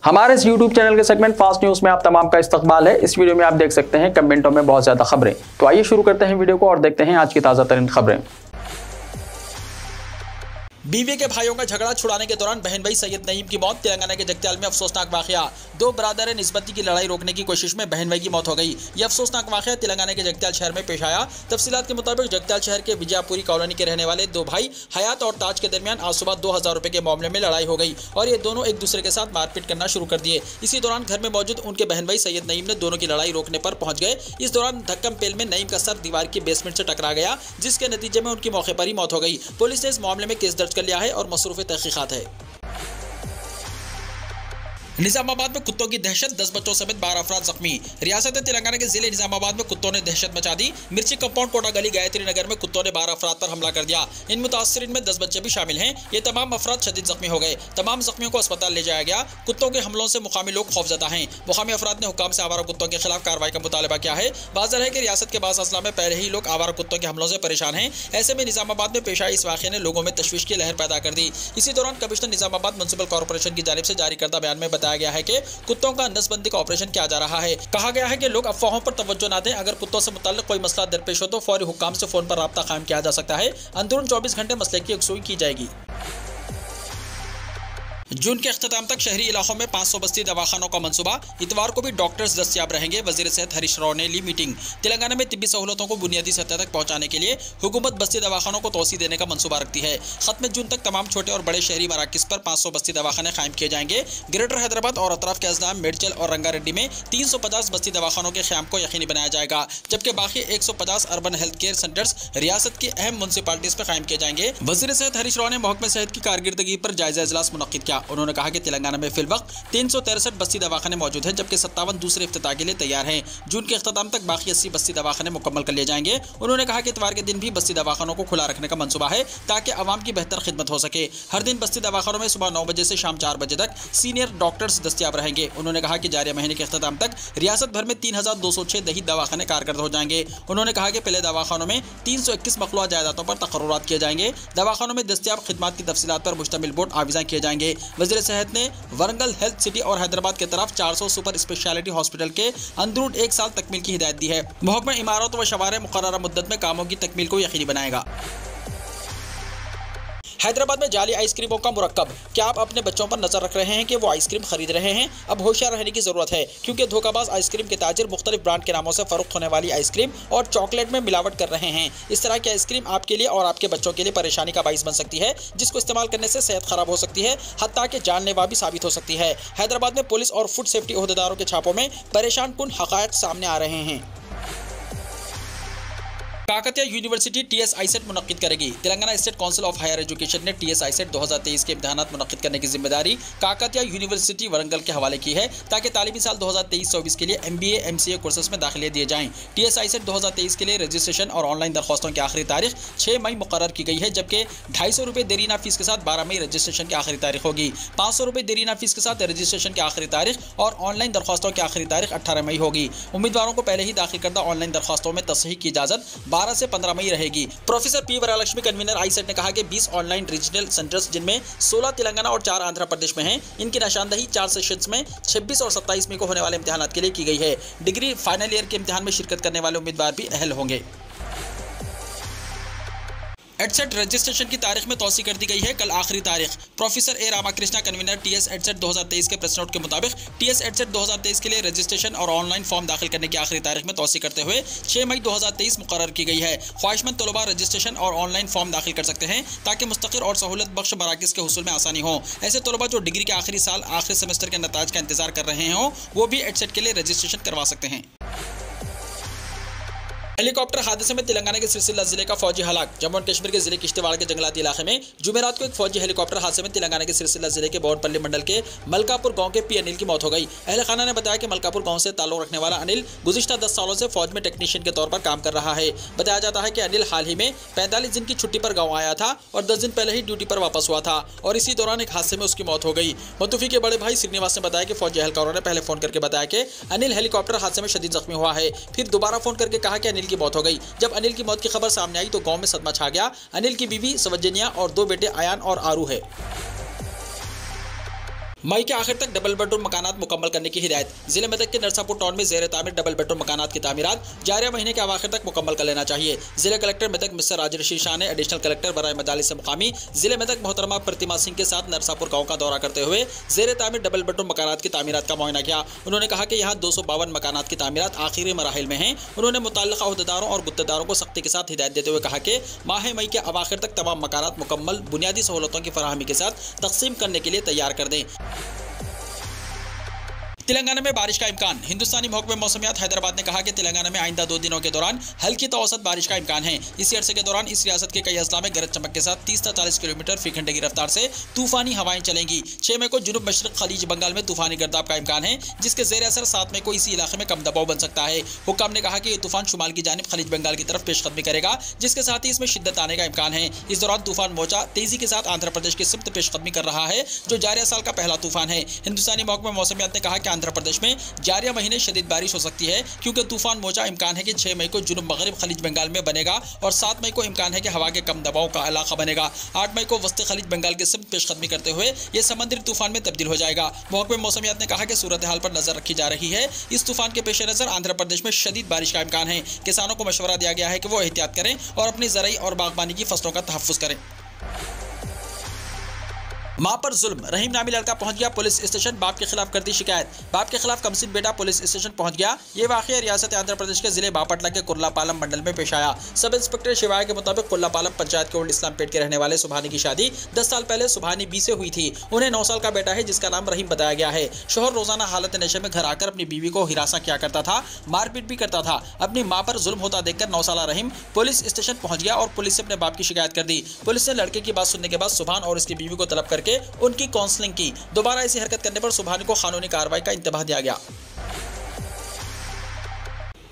हमारे इस YouTube channel के सेगमेंट फास्ट न्यूज में आप तमाम का इस्तकबाल है। इस वीडियो में आप देख सकते हैं कमेंटों में बहुत ज्यादा खबरें। तो आइए शुरू करते हैं वीडियो को और देखते हैं आज की ताजा तरीन खबरें। बीवी के भाइयों का झगड़ा छुड़ाने के दौरान बहन भाई सैयद नईम की मौत। तेलंगाना के जगत्याल में अफसोसनाक वाकया। दो बरादर निस्बती की लड़ाई रोकने की कोशिश में बहन भाई की मौत हो गई। यह अफसोसनाक वाकया तेलंगाना के जगत्याल शहर में पेश आया। तफसीलात के मुताबिक जगत्याल शहर के विजयपुरी कॉलोनी के रहने वाले दो भाई हयात और ताज के दरमियान आज सुबह 2000 रुपए के मामले में लड़ाई हो गई और ये दोनों एक दूसरे के साथ मारपीट करना शुरू कर दिए। इसी दौरान घर में मौजूद उनके बहन भाई सैयद नईम ने दोनों की लड़ाई रोकने पर पहुंच गए। इस दौरान धक्कम पेल में नईम का सर दीवार की बेसमेंट से टकरा गया, जिसके नतीजे में उनकी मौके पर ही मौत हो गई। पुलिस ने इस मामले में केस दर्ज कर लिया है और मसरूफ तहकीकात है। निजामाबाद में कुत्तों की दहशत, 10 बच्चों समेत 12 अफराद जख्मी। रियासत तेलंगाना के जिले निजामाबाद में कुत्तों ने दहशत मचा दी। मिर्ची कंपाउंड कोटा गली गायत्री नगर में कुत्तों ने 12 अफराद पर हमला कर दिया। इन मुतासरीन में 10 बच्चे भी शामिल हैं। ये तमाम अफराद शदीद जख्मी हो गए। तमाम जख्मियों को अस्पताल ले जाया गया। कुत्तों के हमलों से मुकामी लोग खौफजदा हैं। मुकामी अफराद ने हुक्काम से आवारा कुत्तों के खिलाफ कार्रवाई का मुतालबा किया है। वाज़ेह है कि रियासत के बाज़ अजला में पहले ही लोग आवारा कुत्तों के हमलों से परेशान हैं। ऐसे में निजामाबाद में पेश आए इस वाक़े ने लोगों में तशवीश की लहर पैदा कर दी। इसी दौरान कमिश्नर निजामाबाद म्युनिसिपल कॉर्पोरेशन की जानिब से जारी करदा बयान में बताया गया है कि कुत्तों का नसबंदी का ऑपरेशन किया जा रहा है। कहा गया है कि लोग अफवाहों पर तवज्जो न दें। अगर कुत्तों से मुताल्लिक कोई मसला दरपेश हो तो फौरी हुक्काम से फोन पर राब्ता कायम किया जा सकता है। अंदरून 24 घंटे मसले की यकसुई की जाएगी। जून के अख्ताम तक शहरी इलाकों में 500 बस्ती दवाखानों का मंसूबा। इतवार को भी डॉक्टर्स दस्तियाब रहेंगे। वजीर सेहत हरीश राव ने ली मीटिंग। तेलंगाना में तिब्बी सहूलतों को बुनियादी सतह तक पहुंचाने के लिए हुकूमत बस्ती दवाखानों को तोसी देने का मंसूबा रखती है। खत्म जून तक तमाम छोटे और बड़े शहरी मराकिज पर 500 बस्ती दवाखाने कायम किए जाएंगे। ग्रेटर हैदराबाद और अतराफ के अजलाम मेडचल और रंगारेड्डी में 350 बस्ती दवाखानों के क़याम को यकीनी बनाया जाएगा, जबकि बाकी 150 अर्बन हेल्थ केयर सेंटर्स रियासत की अहम म्युनिसिपालिटीज पर कायम किए जाएंगे। वजीर सेहत हरीश राव ने महकमे सेहत की कारकर्दगी पर जायजा इजलास मुनक्किद किया। उन्होंने कहा कि तेलंगाना में फिलवक्त 363 बस्ती दवाखाने मौजूद हैं, जबकि 57 दूसरे इफ्तिताह के लिए तैयार हैं। जून के अख्ताम तक बाकी 80 बस्ती दवाखाने मुकम्मल कर लिए जाएंगे। उन्होंने कहा कि इतवार के दिन भी बस्ती दवाखानों को खुला रखने का मंसूबा है ताकि आवाम की बेहतर खिदमत हो सके। हर दिन बस्ती दवाखानों में सुबह 9 बजे से शाम 4 बजे तक सीनियर डॉक्टर्स दस्तियाब रहेंगे। उन्होंने कहा कि जारी महीने के अख्ताम तक रियासत भर में 3206 दही दवाखाने कारगर हो जाएंगे। उन्होंने कहा कि पहले दवाखानों में 321 मखलूआ जायदादों पर तकर्रुरात किए जाएंगे। दवाखानों में दस्तियाब खिदमत की तफसीलात पर मुश्तमिल बोर्ड आविज़ा किए जाएंगे। वज़ीर सेहत ने वरंगल हेल्थ सिटी और हैदराबाद की तरफ 400 सुपर स्पेशलिटी हॉस्पिटल के अंदरून 1 साल तकमील की हिदायत दी है। महकमा इमारत व शवारे मुकर्ररा मुद्दत में कामों की तकमील को यकीनी बनाएगा। हैदराबाद में जाली आइसक्रीमों का मुरक्कब। क्या आप अपने बच्चों पर नजर रख रहे हैं कि वो आइसक्रीम खरीद रहे हैं? अब होशियार रहने की जरूरत है, क्योंकि धोखाबाज आइसक्रीम के ताजिर मुख्तलिफ ब्रांड के नामों से फरोख्त होने वाली आइसक्रीम और चॉकलेट में मिलावट कर रहे हैं। इस तरह की आइसक्रीम आपके लिए और आपके बच्चों के लिए परेशानी का बाइस बन सकती है, जिसको इस्तेमाल करने से सेहत खराब हो सकती है, हत्ता कि जानलेवा भी साबित हो सकती है। हैदराबाद में पुलिस और फूड सेफ्टी ओहदेदारों के छापों में परेशान कुन हक़ाइक़ सामने आ रहे हैं। काकतिया यूनिवर्सिटी TS ISET मुनक्किद करेगी। Telangana state council of higher education ने TS ISET 2023 के इम्तिहानात मुनक्किद करने की जिम्मेदारी काकतिया यूनिवर्सिटी वरंगल के हवाले की है, ताकि तालीमी साल 2023-24 के लिए MBA MCA कोर्सेज में दाखिले दिए जाएं। TS ISET 2023 के लिए रजिस्ट्रेशन और ऑनलाइन दरख्वास्तों की आखिरी तारीख 6 मई मुकर्रर की गई है, जबकि 250 रुपये देरीना फीस के साथ 12 मई रजिस्ट्रेशन की आखिरी तारीख होगी। 500 रुपये देरीना फीस के साथ रजिस्ट्रेशन की आखिरी तारीख और ऑनलाइन दरख्वास्तों की आखिरी तारीख 18 मई होगी। उम्मीदवारों को पहले ही दाखिल करदा ऑनलाइन दरख्वास्तों में तस्हीह की इजाजत 12 से 15 मई रहेगी। Professor P Varalakshmi convener ISET ने कहा कि 20 ऑनलाइन रीजनल सेंटर्स, जिनमें 16 तेलंगाना और 4 आंध्र प्रदेश में हैं, इनकी निशानदही 4 सेशंस में 26 और 27 मई को होने वाले इम्तिहानात के लिए की गई है। डिग्री फाइनल ईयर के इम्तिहान में शिरकत करने वाले उम्मीदवार भी अहल होंगे। एडसेट रजिस्ट्रेशन की तारीख में तोसी कर दी गई है, कल आखिरी तारीख। Professor A Ramakrishna convener TS EDSET 2023 के प्रेस नोट के मुताबिक TS EDSET 2023 के लिए रजिस्ट्रेशन और ऑनलाइन फॉर्म दाखिल करने की आखिरी तारीख में तोसी करते हुए 6 मई 2023 मुकर्रर की गई है। ख्वाहिशमंद तलबा रजिस्ट्रेशन और ऑनलाइन फॉर्म दाखिल कर सकते हैं, ताकि मुस्तकिल और सहूलत बख्श मराकिज के हुसूल में आसानी हो। ऐसे तलबा जो डिग्री के आखिरी साल आखिरी सेमेस्टर के नताज का इंतजार कर रहे हों, वो भी EDSET के लिए रजिस्ट्रेशन करवा सकते हैं। हेलीकॉप्टर हादसे में तेलंगाना के सिलसिला जिले का फौजी हलाक। जम्मू और कश्मीर के जिले किश्तवाड़ के जंगलाती इलाके में जुमेरात को एक फौजी हेलीकॉप्टर हादसे में तेलंगाना के सिलसिला जिले के बोरपल्ली मंडल के मलकापुर गांव के P अनिल की मौत हो गई। अहल खाना ने बताया कि मलकापुर गांव से ताल्लुक रखने वाला अनिल गुज़िश्ता 10 सालों से फौज में टेक्नीशियन के तौर पर काम कर रहा है। बताया जाता है कि अनिल हाल ही में 45 दिन की छुट्टी पर गाँव आया था और 10 दिन पहले ही ड्यूटी पर वापस हुआ था और इसी दौरान एक हादसे में उसकी मौत हो गई। मतूफी के बड़े भाई श्रीनिवास ने बताया कि फौजी एहलकारों ने पहले फोन करके बताया कि अनिल हेलीकॉप्टर हादसे में शदीद जख्मी हुआ है। फिर दोबारा फोन करके कहा कि अनिल की मौत हो गई। जब अनिल की मौत की खबर सामने आई तो गांव में सदमा छा गया। अनिल की बीवी सवजनिया और 2 बेटे आयान और आरू है। मई के आखिर तक डबल बेडरूम मकानात मुकम्मल करने की हिदायत। जिले मेदक के नरसापुर टाउन में ज़ेर तामीर डबल बेडरूम मकानात की तामीरात जारिया महीने के आखिर तक मुकम्मल कर लेना चाहिए। जिला कलेक्टर मेदक मिस्टर राजर्षि शाह ने एडिशनल कलेक्टर बराए मजालिस मुकामी जिले मेदक मोहतरमा प्रतिमा सिंह के साथ नरसापुर गाँव का दौरा करते हुए ज़ेर तामीर डबल बेडरूम मकानात की तामीरात का मुआयना किया। उन्होंने कहा कि यहाँ 252 मकानात की तामीरात आखिरी मराहिल में हैं। उन्होंने मुतल्लिका अहदेदारों और गुत्तेदारों को सख्ती के साथ हिदायत देते हुए कहा कि माह मई के अवाखिर तक तमाम मकानात मुकम्मल बुनियादी सहूलतों की फराहमी के साथ तकसीम करने के लिए तैयार कर दें। तेलंगाना में बारिश का इम्कान। हिंदुस्तानी महकमे मौसमियात हैदराबाद ने कहा कि तेलंगाना में आइंदा 2 दिनों के दौरान हल्की तो औसत बारिश का इम्कान है। इसी अरसे के दौरान इस रियासत के कई अजला में गरज चमक के साथ 30 से 40 किलोमीटर फी घंटे की रफ्तार से तूफानी हवाएं चलेंगी। 6 मई को जुनूब मशरक खलीज बंगाल में तूफानी गर्दाब का इम्कान है, जिसके जेर असर 7 मई को इसी इलाके में कम दबाव बन सकता है। हुक्काम ने कहा कि यह तूफान शुमाल की जानिब खलीज बंगाल की तरफ पेशकदमी करेगा, जिसके साथ ही इसमें शिद्दत आने का इम्कान है। इस दौरान तूफान मोचा तेजी के साथ आंध्र प्रदेश की सिमत पेशकदमी कर रहा है, जो जारिया साल का पहला तूफान है। हिंदुस्तानी महकमे मौसमियात ने कहा कि आंध्र प्रदेश में जारिया महीने शदीद बारिश हो सकती है, क्योंकि तूफान मोजा इम्कान है कि 6 मई को जुनूब मगरिब खलीज बंगाल में बनेगा और 7 मई को इम्कान है कि हवा के कम दबाव का इलाका बनेगा। 8 मई को वस्ती खलीज बंगाल की सिमत पेशकदमी करते हुए यह समुद्री तूफान में तब्दील हो जाएगा। महकमे मौसमियात ने कहा कि सूरत हाल पर नजर रखी जा रही है। इस तूफान के पेश नजर आंध्र प्रदेश में शदीद बारिश का इम्कान है। किसानों को मशवरा दिया गया है कि वो एहतियात करें और अपनी ज़राई और बागबानी की फसलों का तहफ़्फ़ुज़ करें। मां पर जुल्म। रहीम नामी लड़का पहुंच गया पुलिस स्टेशन, बाप के खिलाफ कर दी शिकायत। बाप के खिलाफ कमसिन बेटा पुलिस स्टेशन पहुंच गया। ये वाकया रियासत आंध्र प्रदेश के जिले बापटला के कुर्लापालम मंडल में पेश आया। सब इंस्पेक्टर शिवाय के मुताबिक कुर्लापालम पंचायत के ओल्ड इस्लामपेट के रहने वाले सुभानी की शादी 10 साल पहले सुभानी बी से हुई थी। उन्हें 9 साल का बेटा है, जिसका नाम रहीम बताया गया है। शोहर रोजाना हालत नशे में घर आकर अपनी बीवी को हिरासा किया करता था, मारपीट भी करता था। अपनी मां पर जुल्म होता देखकर 9 साल रहीम पुलिस स्टेशन पहुंच गया और पुलिस से अपने बाप की शिकायत कर दी। पुलिस ने लड़के की बात सुनने के बाद सुभान और उसकी बीवी को तलब करके उनकी काउंसलिंग की। दोबारा ऐसी हरकत करने पर सुभानी को कानूनी कार्रवाई का इंतबाह दिया गया।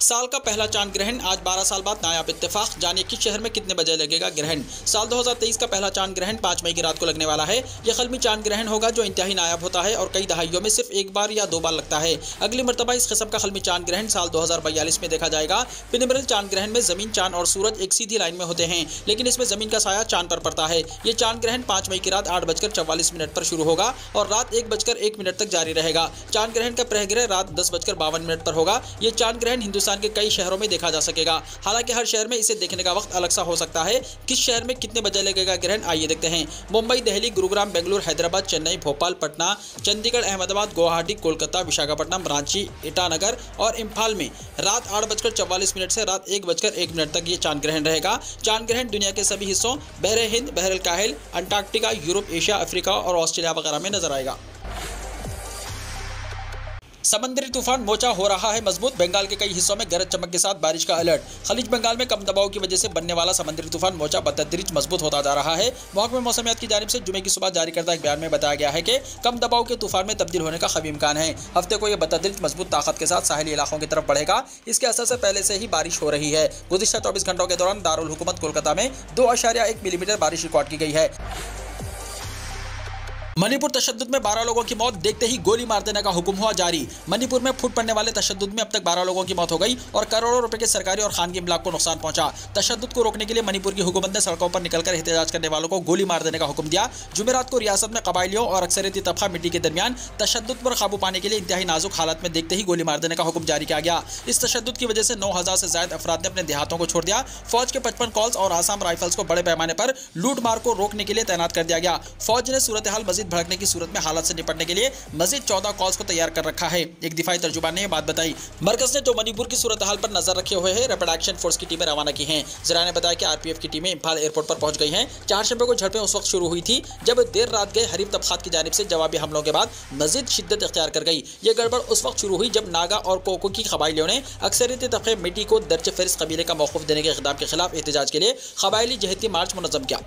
साल का पहला चांद ग्रहण आज 12 साल बाद नायाब इत्तेफाक। जानिए किस शहर में कितने बजे लगेगा ग्रहण। साल 2023 का पहला चांद ग्रहण 5 मई की रात को लगने वाला है। यह कलमी चांद ग्रहण होगा जो इंतहाई नायाब होता है और कई दहाइयों में सिर्फ एक बार या 2 बार लगता है। अगली मरतबा इस किस्म का कलमी चांद ग्रहण साल 2042 में देखा जाएगा। पिनिमरल चांद ग्रहण में जमीन, चांद और सूरज एक सीधी लाइन में होते हैं, लेकिन इसमें जमीन का साया चांद पर पड़ता है। ये चांद ग्रहण 5 मई की रात 8:44 पर शुरू होगा और रात 1:01 तक जारी रहेगा। चांद ग्रहण का प्रहग्रह रात 10:52 पर होगा। ये चांद ग्रहण हिंदुस्तान के कई शहरों में देखा जा सकेगा। हालांकि हर शहर में इसे देखने का वक्त अलग सा हो सकता है। किस शहर में कितने बजे लगेगा ग्रहण, आइए देखते हैं। मुंबई, दिल्ली, गुरुग्राम, बेंगलुरु, हैदराबाद, चेन्नई, भोपाल, पटना, चंडीगढ़, अहमदाबाद, गुवाहाटी, कोलकाता, विशाखापट्टनम, रांची, ईटानगर और इम्फाल में रात 8:44 से रात 1:01 तक ये चांद ग्रहण रहेगा। चांद ग्रहण दुनिया के सभी हिस्सों बहरे हिंद, बहर काहिल, अंटार्कटिका, यूरोप, एशिया, अफ्रीका और ऑस्ट्रेलिया वगैरह में नजर आएगा। समंदरी तूफान मोचा हो रहा है मजबूत। बंगाल के कई हिस्सों में गरज चमक के साथ बारिश का अलर्ट। खलीज बंगाल में कम दबाव की वजह से बनने वाला समंदरी तूफान मोचा बतदरीज मजबूत होता जा रहा है। महकमे मौसमियात की जानिब से जुमे की सुबह जारी करदा एक बयान में बताया गया है कि कम दबाव के तूफान में तब्दील होने का खबी इम्कान है। हफ्ते को यह बतदरीज मजबूत ताकत के साथ साहिली इलाकों की तरफ बढ़ेगा। इसके असर से पहले से ही बारिश हो रही है। गुज़िश्ता 24 घंटों के दौरान दारुल हुकूमत कोलकाता में 2.1 मिलीमीटर बारिश रिकॉर्ड की गई है। मणिपुर तशद्दुद में 12 लोगों की मौत, देखते ही गोली मार देने का हुक्म हुआ जारी। मणिपुर में फूट पड़ने वाले तशद्दुद में अब तक 12 लोगों की मौत हो गई और करोड़ों रुपए के सरकारी और खानगी इमलाक को नुकसान पहुंचा। तशद्दुद को रोकने के लिए मणिपुर की हुकूमत ने सड़कों पर निकलकर एहतजाज करने वालों को गोली मार देने का हुक्म दिया। जुमेरात को रियासत में कबायलियों और अक्सरियती तबका मिट्टी के दरमियान तशद्दुद पर काबू पाने के लिए इंतहाई नाजुक हालत में देखते ही गोली मार देने का हुक्म जारी किया गया। इस तशद्दुद की वजह से 9000 से ज्यादा अफराद ने अपने देहातों को छोड़ दिया। फौज के 55 कॉल्स और आसाम राइफल्स को बड़े पैमाने पर लूट मार को रोकने के लिए तैनात कर दिया गया। फौज ने सूरत हाल मजीद भड़कने की सूरत में हालत से निपटने के लिए मजीद 14 कॉल्स को तैयार कर रखा है। एक दिफाई तर्जुमान ने यह बात बताई। मरकज ने जो मणिपुर की सूरत हाल पर नजर रखे हुए हैं, रैपिड एक्शन फोर्स की टीमें रवाना की हैं। जरा ने बताया कि आरपीएफ की टीमें इम्फाल एयरपोर्ट पर पहुंच गई हैं। 4 शंबे को झड़पें उस वक्त शुरू हुई थी जब देर रात गए हरीफ तबकात की जानिब से जवाबी हमलों के बाद मजीद शिद्दत इख्तियार कर गई। ये गड़बड़ उस वक्त शुरू हुई जब नागा और कोको की कबायलियों ने अक्सरियती तबके मिट्टी को दर्ज फहरिस्त कबीले का मौकूफ देने के इक़दाम के खिलाफ एहतजाज के लिए कबायली जहती मार्च मुनज़्ज़म किया।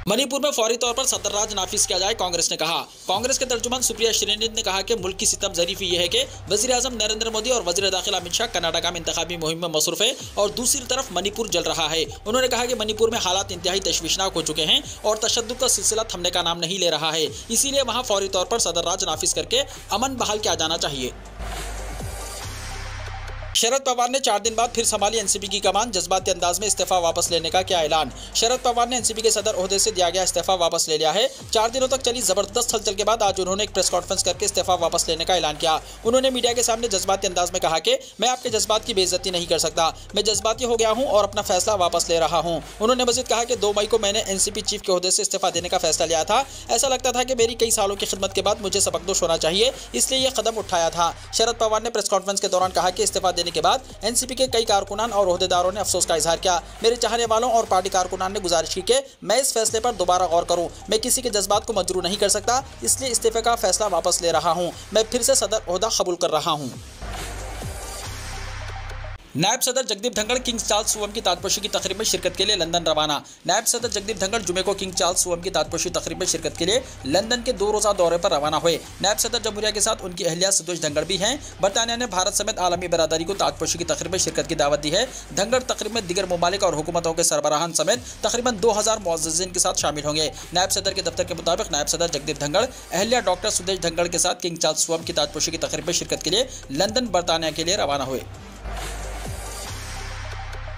मणिपुर में फौरी तौर पर सदर राज नाफिज किया जाए, कांग्रेस ने कहा। कांग्रेस के तर्जुमान सुप्रिया श्रीनिधि ने कहा कि मुल्क की सितम ज़रीफ़ी यह है कि वज़ीर आज़म नरेंद्र मोदी और वज़ीर दाखिला अमित शाह कर्नाटका में इंतखाबी मुहिम में मसरूफ़ है और दूसरी तरफ मणिपुर जल रहा है। उन्होंने कहा कि मणिपुर में हालात इंतहाई तशवीशनाक हो चुके हैं और तशद्दुद का सिलसिला थमने का नाम नहीं ले रहा है। इसीलिए वहाँ फौरी तौर पर सदर राज नाफिज करके अमन बहाल किया जाना चाहिए। शरद पवार ने 4 दिन बाद फिर संभाली एनसीपी की कमान, जज्बाती अंदाज में इस्तीफा वापस लेने का किया ऐलान। शरद पवार ने एनसीपी के सदर ओहदे से दिया गया इस्तीफा वापस ले लिया है। 4 दिनों तक चली जबरदस्त हलचल के बाद आज उन्होंने एक प्रेस कॉन्फ्रेंस करके इस्तीफा वापस लेने का ऐलान किया। उन्होंने मीडिया के सामने जज्बाती अंदाज में कहा कि मैं आपके जज्बात की बेइज्जती नहीं कर सकता, मैं जज्बाती हो गया हूं और अपना फैसला वापस ले रहा हूं। उन्होंने मजीद कहा कि 2 मई को मैंने एनसीपी चीफ के ओहदे से इस्तीफा देने का फैसला लिया था। ऐसा लगता था कि मेरी कई सालों की खिदमत के बाद मुझे सबकदोश होना चाहिए, इसलिए यह कदम उठाया था। शरद पवार ने प्रेस कॉन्फ्रेंस के दौरान कहा कि इस्तीफा देने के बाद एनसीपी के कई कारकुनान और ओहदेदारों ने अफसोस का इजहार किया। मेरे चाहने वालों और पार्टी कारकुनान ने गुजारिश की कि मैं इस फैसले पर दोबारा गौर करूं। मैं किसी के जज्बात को मजरूह नहीं कर सकता, इसलिए इस्तीफे का फैसला वापस ले रहा हूं। मैं फिर से सदर ओहदा कबूल कर रहा हूं। नायब सदर जगदीप धंगड़ किंग चार्ल्स सुवम की ताजपोशी की तकरीब में शिरकत के लिए लंदन रवाना। नायब सदर जगदीप धंगड़ जुमे को किंग चार्ल्स सुवम की ताजपोशी तकरीब में शिरकत के लिए लंदन के 2 रोज़ा दौरे पर रवाना हुए। नायब सदर जमहूरिया के साथ उनकी अहलिया सुदेश धंगड़ भी हैं। बरतानिया ने भारत समेत आलमी बरादरी को ताजपोशी की तकरीब में शिरकत की दावत दी है। धंगड़ तकरीब में दिगर ममालिक और हुकूमतों के सरबराहान समेत तकरीबन 2000 मुअज़्ज़िज़ीन के साथ शामिल होंगे। नायब सदर के दफ्तर के मुताबिक नायब सदर जगदीप धंगड़ अहलिया डॉक्टर सुदेश धंगड़ के साथ किंग चार्ल्स सुवम की ताजपोशी की तकरीब में शिरकत के लिए लंदन बरतानिया के लिए रवाना हुए।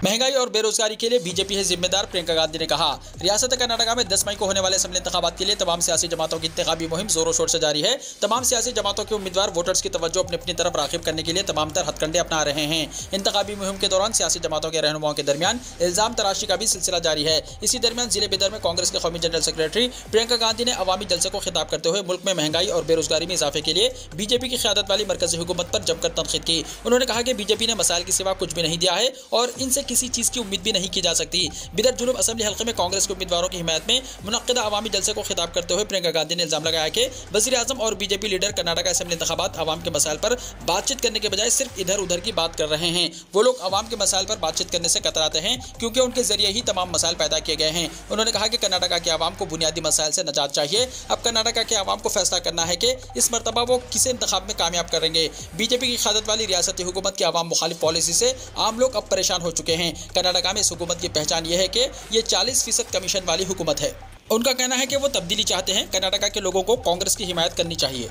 महंगाई और बेरोजगारी के लिए बीजेपी है जिम्मेदार, प्रियंका गांधी ने कहा। रियासत कर्नाटका में 10 मई को होने वाले असेंबली इंतखाबात के लिए तमाम सियासी जमातों की इंतखाबी मुहिम जोरों शोर से जारी है। तमाम सियासी जमातों के उम्मीदवार वोटर्स की तवज्जो अपनी अपनी तरफ राग़िब करने के लिए तमाम तर हथकंडे अपना रहे हैं। इंतखाबी मुहिम के दौरान सियासी जमातों के रहनुमाओं के दरमियान इल्जाम तराशी का भी सिलसिला जारी है। इसी दरमियान जिले बेदर में कांग्रेस के कौमी जनरल सेक्रेटरी प्रियंका गांधी ने अवामी जलसे को खिताब करते हुए मुल्क में महंगाई और बेरोजगारी में इजाफे के लिए बीजेपी की क़यादत वाली मरकजी हुकूमत पर जमकर तनकीद की। उन्होंने कहा कि बीजेपी ने मसाइल के सिवा कुछ भी नहीं दिया है और इनसे किसी चीज़ की उम्मीद नहीं की जा सकती। बिदर जुनूब असेंबली हल्के में कांग्रेस के उम्मीदवारों की हिमायत में मुनक्किदा अवामी जलसे को खिताब करते हुए प्रियंका गांधी ने इल्जाम लगाया कि वज़ीर आज़म और बीजेपी लीडर कर्नाटक असेंबली इंतखाबात अवाम के मसाइल पर बातचीत करने के बजाय सिर्फ इधर उधर की बात कर रहे हैं। वो लोग अवाम के मसाइल पर बातचीत करने से कतराते हैं क्योंकि उनके जरिए ही तमाम मसाइल पैदा किए गए हैं। उन्होंने कहा कि कर्नाटका के अवाम को बुनियादी मसाइल से निजात चाहिए। अब कर्नाटका के अवाम को फैसला करना है कि इस मरतबा वो किसे इंतखाब में कामयाब करेंगे। बीजेपी की क़यादत वाली रियासती हुकूमत की अवाम मुखालिफ पॉलिसी से आम लोग अब परेशान हो चुके हैं। कर्नाटका में इस हुकूमत की पहचान यह है कि ये 40% कमीशन वाली हुकूमत है। उनका कहना है कि वो तब्दीली चाहते हैं। कर्नाटका के लोगों को कांग्रेस की हिमायत करनी चाहिए।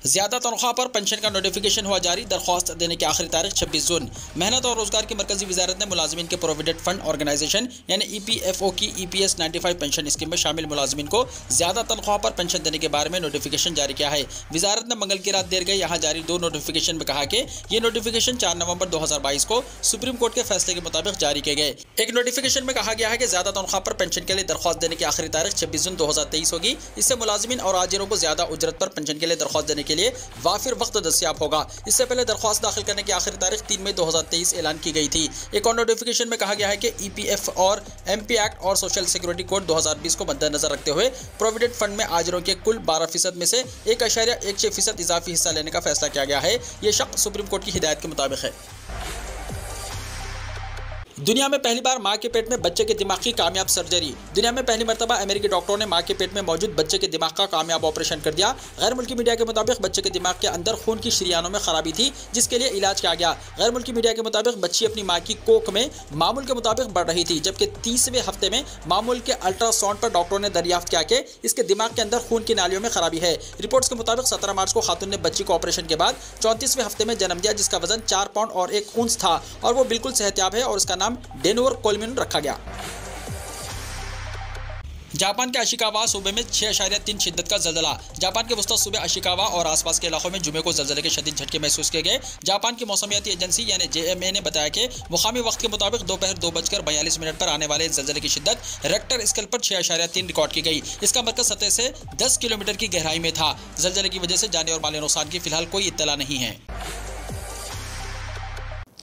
ज्यादा तनख्वाह पर पेंशन का नोटिफिकेशन हुआ जारी, दरख्वास्त देने की आखिरी तारीख 26 जून। मेहनत और रोजगार की मरकजी वजारत ने मुलाजमीन के प्रोविडेंट फंड ऑर्गेनाइजेशन यानी EPFO की EPS 95 पेंशन स्कीम में शामिल मुलाजमीन को ज्यादा तनख्वाह पर पेंशन देने के बारे में नोटिफिकेशन जारी किया है। वजारत ने मंगल की रात देर गए यहाँ जारी 2 नोटिफिकेशन में कहा कि ये नोटिफिकेशन 4 नवंबर 2022 को सुप्रीम कोर्ट के फैसले के मुताबिक जारी किए गए। एक नोटिफिकेशन में कहा गया है कि ज्यादा तनख्वाह पर पेंशन के लिए दरख्वास्त देने की आखिरी तारीख 26 जून 2023 होगी। इससे मुलाजमीन और आजिरों को ज्यादा उजरत पर पेंशन के लिए दरख्वास्त देने के लिए वाफिर वक्त दस्तियाब होगा। इससे पहले दरख्वास्त दाखिल करने की आखिरी तारीख 3 मई 2023 ऐलान की गई थी। एक और नोटिफिकेशन में कहा गया है कि EPF और MP एक्ट और सोशल सिक्योरिटी कोड 2020 को मद्देनजर रखते हुए प्रोविडेंट फंड में आजिरों के कुल 12% में से 1.16% इजाफी हिस्सा लेने का फैसला किया गया है। ये शक सुप्रीम कोर्ट की हिदायत के मुताबिक है। दुनिया में पहली बार मां के पेट में बच्चे के दिमाग की कामयाब सर्जरी। दुनिया में पहली मरतबा अमेरिकी डॉक्टरों ने मां के पेट में मौजूद बच्चे के दिमाग का कामयाब ऑपरेशन कर दिया। गैर मुल्की मीडिया के मुताबिक बच्चे के दिमाग के अंदर खून की शरियानों में खराबी थी, जिसके लिए इलाज किया गया। गैर मुल्की मीडिया के मुताबिक बच्ची अपनी मां की कोख में मामूल के मुताबिक बढ़ रही थी, जबकि 30वें हफ्ते में मामूल के अल्ट्रासाउंड पर डॉक्टरों ने दरियाफ्त किया कि इसके दिमाग के अंदर खून की नालियों में खराबी है। रिपोर्ट्स के मुताबिक 17 मार्च को खातून ने बच्ची को ऑपरेशन के बाद 34वें हफ्ते में जन्म दिया, जिसका वजन 4 पाउंड और 1 औंस था और वो बिल्कुल सेहतयाब है और उसका नाम डेनोवर कोलमिन रखा गया। जापान के अशिकावा सूबे में 6.3 शिद्दत का जल्जला। जापान के वस्ती सूबे अशिकावा और आसपास के इलाकों में जुमे को जल्जले के शदीद झटके महसूस किए गए। जापान की मौसमियाती एजेंसी यानी JMA ने बताया कि मुकामी वक्त के मुताबिक दोपहर 2:42 पर आने वाले जल्जले की शिद्दत रेक्टर स्केल पर 6.3 रिकॉर्ड की गई। इसका मरकज सतह से 10 किलोमीटर की गहराई में था। जल्जले की वजह से जानी और माली नुकसान की फिलहाल कोई इत्तला नहीं है।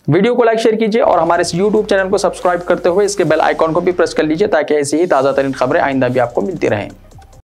वीडियो को लाइक शेयर कीजिए और हमारे इस YouTube चैनल को सब्सक्राइब करते हुए इसके बेल आइकॉन को भी प्रेस कर लीजिए ताकि ऐसी ही ताज़ा तरीन खबरें आइंदा भी आपको मिलती रहें।